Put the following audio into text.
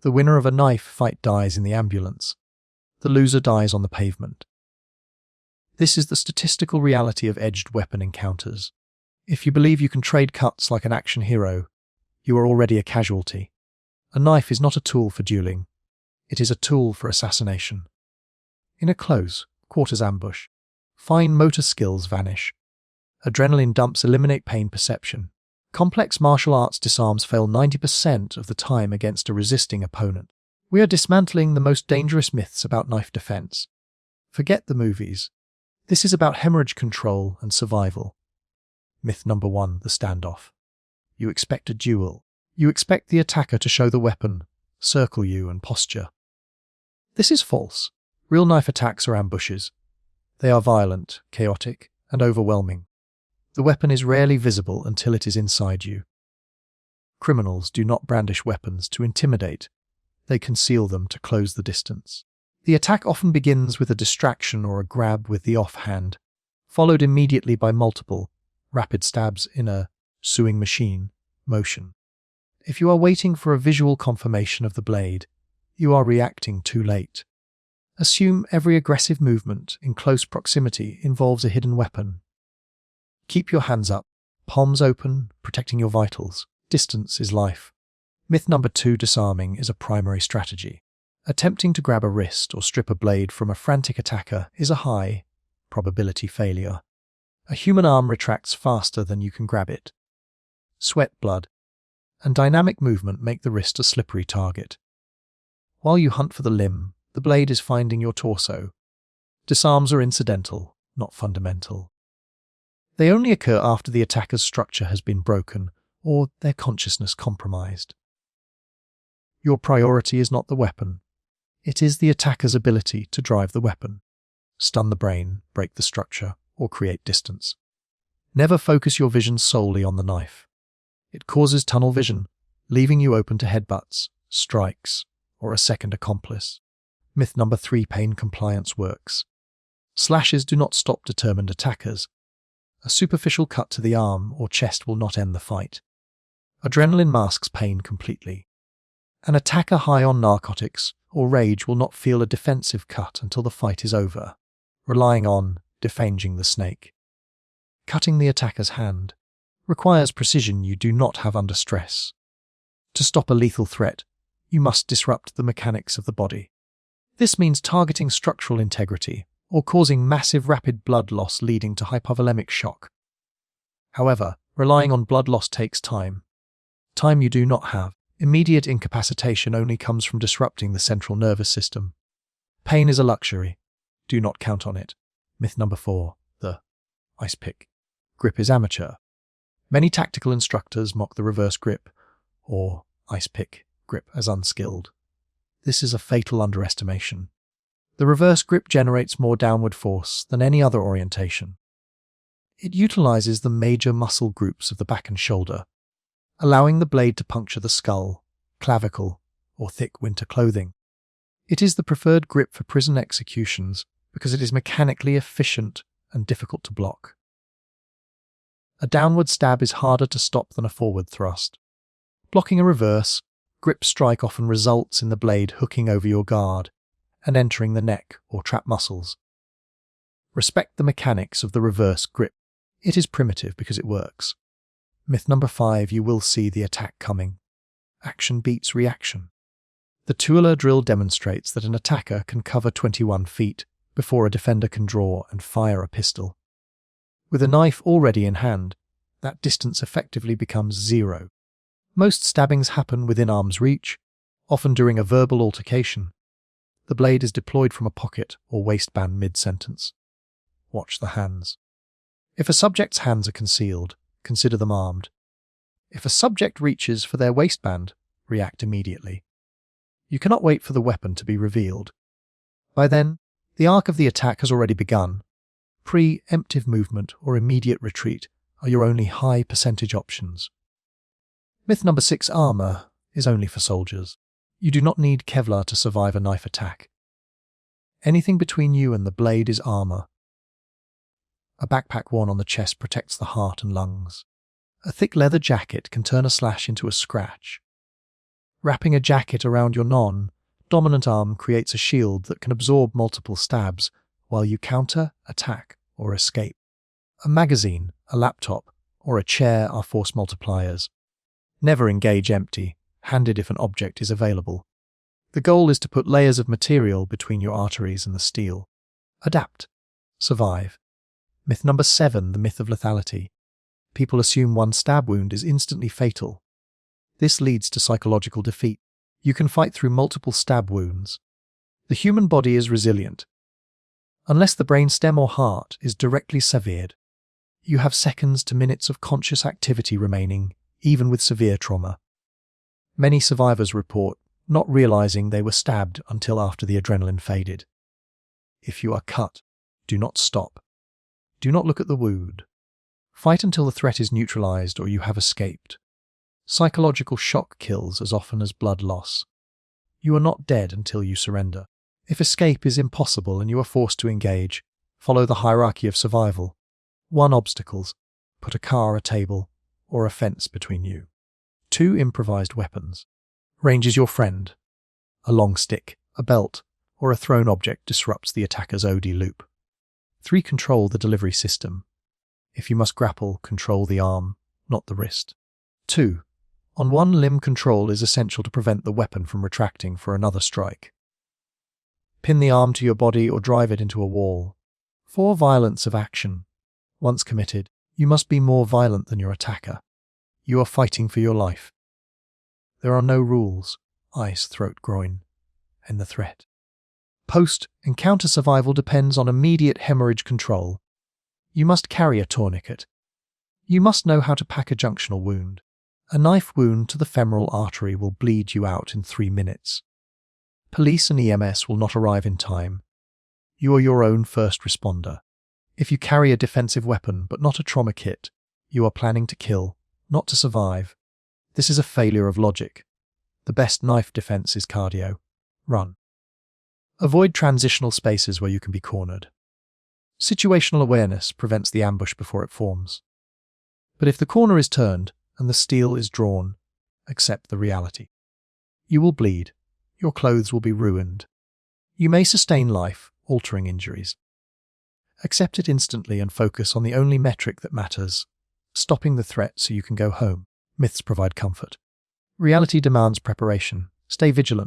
The winner of a knife fight dies in the ambulance. The loser dies on the pavement. This is the statistical reality of edged weapon encounters. If you believe you can trade cuts like an action hero, you are already a casualty. A knife is not a tool for dueling. It is a tool for assassination. In a close quarters ambush, fine motor skills vanish. Adrenaline dumps eliminate pain perception. Complex martial arts disarms fail 90% of the time against a resisting opponent. We are dismantling the most dangerous myths about knife defense. Forget the movies. This is about hemorrhage control and survival. Myth number 1, the standoff. You expect a duel. You expect the attacker to show the weapon, circle you, and posture. This is false. Real knife attacks are ambushes. They are violent, chaotic, and overwhelming. The weapon is rarely visible until it is inside you. Criminals do not brandish weapons to intimidate. They conceal them to close the distance. The attack often begins with a distraction or a grab with the offhand, followed immediately by multiple, rapid stabs in a sewing machine motion. If you are waiting for a visual confirmation of the blade, you are reacting too late. Assume every aggressive movement in close proximity involves a hidden weapon. Keep your hands up, palms open, protecting your vitals. Distance is life. Myth number 2, disarming is a primary strategy. Attempting to grab a wrist or strip a blade from a frantic attacker is a high probability failure. A human arm retracts faster than you can grab it. Sweat, blood, and dynamic movement make the wrist a slippery target. While you hunt for the limb, the blade is finding your torso. Disarms are incidental, not fundamental. They only occur after the attacker's structure has been broken or their consciousness compromised. Your priority is not the weapon. It is the attacker's ability to drive the weapon, stun the brain, break the structure, or create distance. Never focus your vision solely on the knife. It causes tunnel vision, leaving you open to headbutts, strikes, or a second accomplice. Myth number 3, pain compliance works. Slashes do not stop determined attackers. A superficial cut to the arm or chest will not end the fight. Adrenaline masks pain completely. An attacker high on narcotics or rage will not feel a defensive cut until the fight is over, relying on defanging the snake. Cutting the attacker's hand requires precision you do not have under stress. To stop a lethal threat, you must disrupt the mechanics of the body. This means targeting structural integrity or causing massive rapid blood loss leading to hypovolemic shock. However, relying on blood loss takes time. Time you do not have. Immediate incapacitation only comes from disrupting the central nervous system. Pain is a luxury. Do not count on it. Myth number 4, the ice pick. Grip is amateur. Many tactical instructors mock the reverse grip or ice pick grip as unskilled. This is a fatal underestimation. The reverse grip generates more downward force than any other orientation. It utilizes the major muscle groups of the back and shoulder, allowing the blade to puncture the skull, clavicle, or thick winter clothing. It is the preferred grip for prison executions because it is mechanically efficient and difficult to block. A downward stab is harder to stop than a forward thrust. Blocking a reverse grip strike often results in the blade hooking over your guard and entering the neck or trap muscles. Respect the mechanics of the reverse grip. It is primitive because it works. Myth number 5, you will see the attack coming. Action beats reaction. The two-alert drill demonstrates that an attacker can cover 21 feet before a defender can draw and fire a pistol. With a knife already in hand, that distance effectively becomes 0. Most stabbings happen within arm's reach, often during a verbal altercation. The blade is deployed from a pocket or waistband mid-sentence. Watch the hands. If a subject's hands are concealed, consider them armed. If a subject reaches for their waistband, react immediately. You cannot wait for the weapon to be revealed. By then, the arc of the attack has already begun. Pre-emptive movement or immediate retreat are your only high percentage options. Myth number 6, armor is only for soldiers. You do not need Kevlar to survive a knife attack. Anything between you and the blade is armor. A backpack worn on the chest protects the heart and lungs. A thick leather jacket can turn a slash into a scratch. Wrapping a jacket around your non-dominant arm creates a shield that can absorb multiple stabs while you counter, attack, or escape. A magazine, a laptop, or a chair are force multipliers. Never engage empty-handed if an object is available. The goal is to put layers of material between your arteries and the steel. Adapt. Survive. Myth number 7, the myth of lethality. People assume one stab wound is instantly fatal. This leads to psychological defeat. You can fight through multiple stab wounds. The human body is resilient. Unless the brainstem or heart is directly severed, you have seconds to minutes of conscious activity remaining, even with severe trauma. Many survivors report not realizing they were stabbed until after the adrenaline faded. If you are cut, do not stop. Do not look at the wound. Fight until the threat is neutralized or you have escaped. Psychological shock kills as often as blood loss. You are not dead until you surrender. If escape is impossible and you are forced to engage, follow the hierarchy of survival. 1. Obstacles. Put a car, a table, or a fence between you. 2. Improvised weapons. Range is your friend. A long stick, a belt, or a thrown object disrupts the attacker's OD loop. 3. Control the delivery system. If you must grapple, control the arm, not the wrist. 2. On one limb control is essential to prevent the weapon from retracting for another strike. Pin the arm to your body or drive it into a wall. 4. Violence of action. Once committed, you must be more violent than your attacker. You are fighting for your life. There are no rules. Eyes, throat, groin, and the threat. Post-encounter survival depends on immediate hemorrhage control. You must carry a tourniquet. You must know how to pack a junctional wound. A knife wound to the femoral artery will bleed you out in 3 minutes. Police and EMS will not arrive in time. You are your own first responder. If you carry a defensive weapon but not a trauma kit, you are planning to kill, not to survive. This is a failure of logic. The best knife defense is cardio. Run. Avoid transitional spaces where you can be cornered. Situational awareness prevents the ambush before it forms. But if the corner is turned and the steel is drawn, accept the reality. You will bleed. Your clothes will be ruined. You may sustain life-altering injuries. Accept it instantly and focus on the only metric that matters, stopping the threat so you can go home. Myths provide comfort. Reality demands preparation. Stay vigilant.